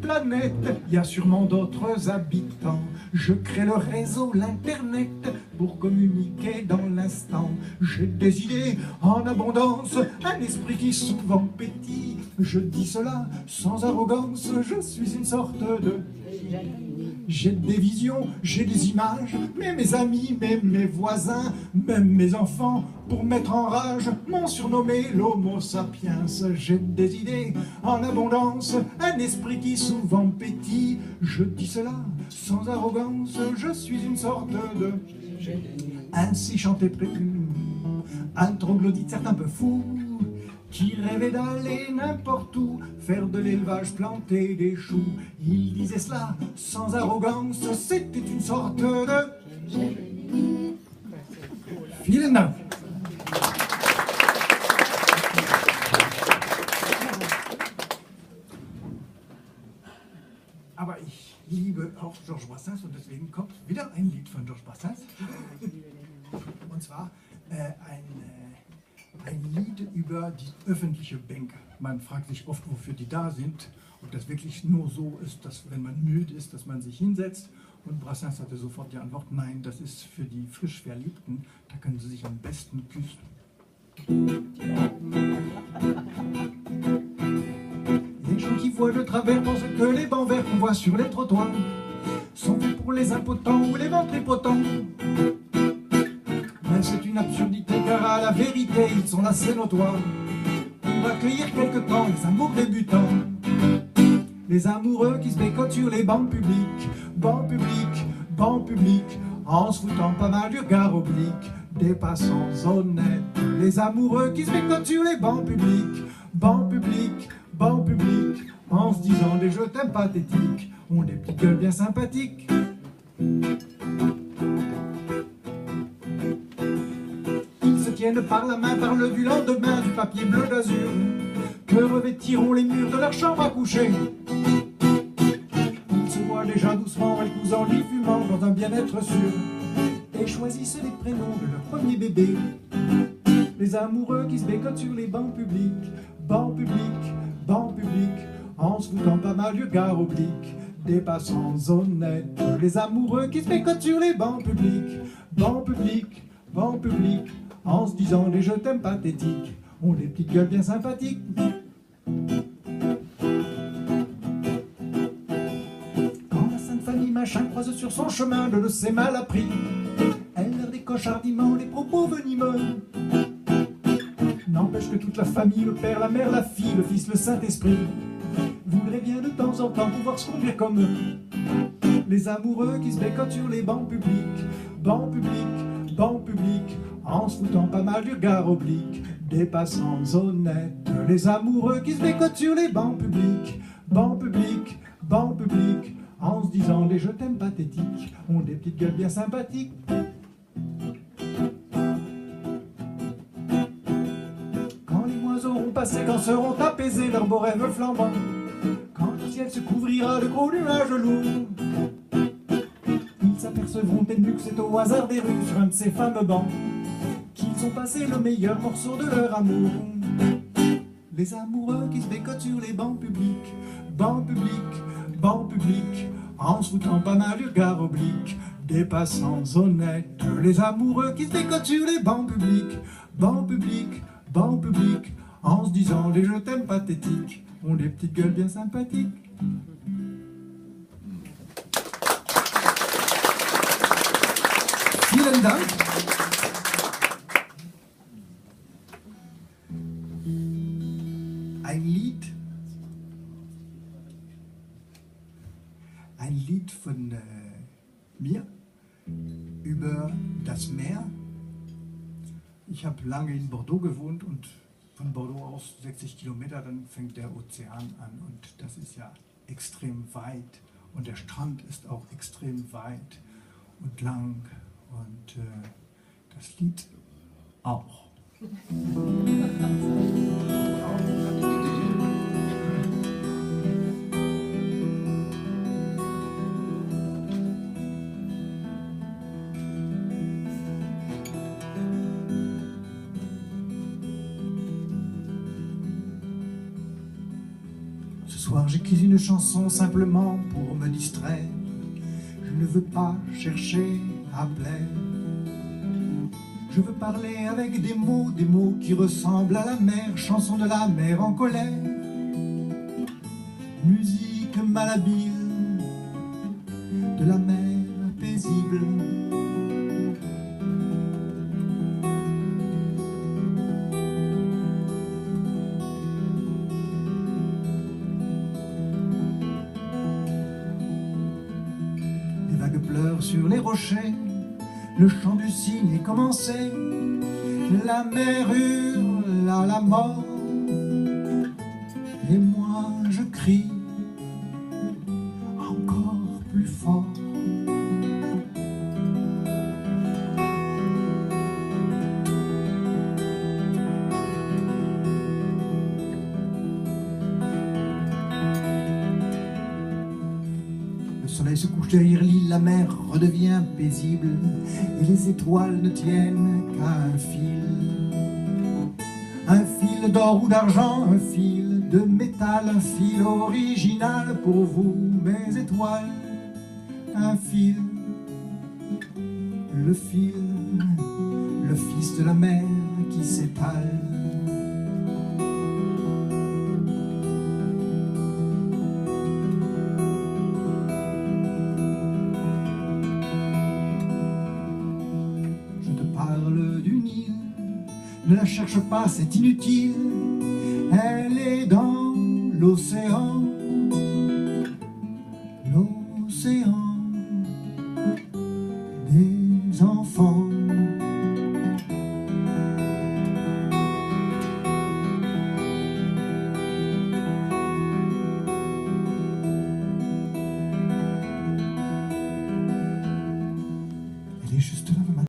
planète, il y a sûrement d'autres habitants. Je crée le réseau, l'internet, pour communiquer dans l'instant. J'ai des idées en abondance, un esprit qui souvent pétille. Je dis cela sans arrogance, je suis une sorte de... J'ai des visions, j'ai des images, mais mes amis, même mes voisins, même mes enfants, pour mettre en rage, m'ont surnommé l'Homo sapiens. J'ai des idées en abondance, un esprit qui souvent pétille. Je dis cela sans arrogance, je suis une sorte de... Ainsi chantait prévu, un troglodyte certes un peu fou, qui rêvait d'aller n'importe où, faire de l'élevage, planter des choux. Il disait cela sans arrogance, c'était une sorte de... Vielen Dank. Aber ich liebe auch Georges Brassens und deswegen kommt wieder ein Lied von Georges Brassens. Und zwar ein Lied über die öffentliche Bänke. Man fragt sich oft, wofür die da sind, ob das wirklich nur so ist, dass wenn man müde ist, dass man sich hinsetzt. Und Brassens hatte sofort die Antwort, nein, das ist für die frisch Verliebten, da können sie sich am besten küssen. Les gens qui voient de travers pensent que les bancs verts qu'on voit sur les trottoirs sont faits pour les impotents ou les ventripotents. Mais c'est une absurdité car à la vérité ils sont assez notoires pour accueillir quelque temps les amours débutants. Les amoureux qui se bécotent sur les bancs publics, bancs publics, bancs publics, en se foutant pas mal du regard oblique des passants honnêtes. Les amoureux qui se bécotent sur les bancs publics, bancs publics, bancs publics, en se disant des je t'aime pathétiques, ont des petites gueules bien sympathiques. Ils se tiennent par la main, parlent du lendemain, du papier bleu d'azur que revêtiront les murs de leur chambre à coucher. Ils se voient déjà doucement, elles cousent en lit fumant dans un bien-être sûr, et choisissent les prénoms de leur premier bébé. Les amoureux qui se bécotent sur les bancs publics, bancs publics, bancs publics, en se foutant pas mal du regard oblique des passants honnêtes. Les amoureux qui se bécotent sur les bancs publics, bancs publics, bancs publics, en se disant des je t'aime pathétiques, ont des petites gueules bien sympathiques. Quand la Sainte Famille machin croise sur son chemin de ses mal appris, elle leur décoche hardiment les propos venimeux. N'empêche que toute la famille, le père, la mère, la fille, le fils, le Saint-Esprit, voudraient bien de temps en temps pouvoir se conduire comme eux. Les amoureux qui se bécotent sur les bancs publics, bancs publics, bancs publics, en se foutant pas mal du regard oblique des passants honnêtes. Les amoureux qui se bécotent sur les bancs publics, bancs publics, bancs publics, en se disant des je t'aime pathétiques, ont des petites gueules bien sympathiques. Quand les mois auront passé, quand seront apaisés leurs beaux rêves flambants, quand le ciel se couvrira de gros nuages lourds, ils s'apercevront tels que c'est au hasard des rues sur un de ces fameux bancs qu'ils ont passé le meilleur morceau de leur amour. Les amoureux qui se bécotent sur les bancs publics, bancs publics, bancs publics, en se foutant pas mal du regard oblique des passants honnêtes. Les amoureux qui se bécotent sur les bancs publics, bancs publics, bancs publics, en se disant les je t'aime pathétiques, ont des petites gueules bien sympathiques. Vielen Dank. Ein Lied von mir über das Meer. Ich habe lange in Bordeaux gewohnt und von Bordeaux aus 60 Kilometer, dann fängt der Ozean an und das ist ja extrem weit und der Strand ist auch extrem weit und lang und das Lied auch. Ce soir soir j'écris une chanson simplement pour me distraire. Je ne veux pas chercher à plaire. Je veux parler avec des mots qui ressemblent à la mer, chanson de la mer en colère, musique malhabile de la mer paisible. Les vagues pleurent sur les rochers, le chant du cygne est commencé, la mer hurle à la mort, et moi je crie encore plus fort. Le soleil se couche derrière l'île, la mer redevient paisible, et les étoiles ne tiennent qu'à un fil d'or ou d'argent, un fil de métal, un fil original pour vous, mes étoiles, un fil, le fil, le fils de la mer qui s'étale. Parle du Nil, ne la cherche pas, c'est inutile, elle est dans l'océan, l'océan des enfants. Elle est juste là.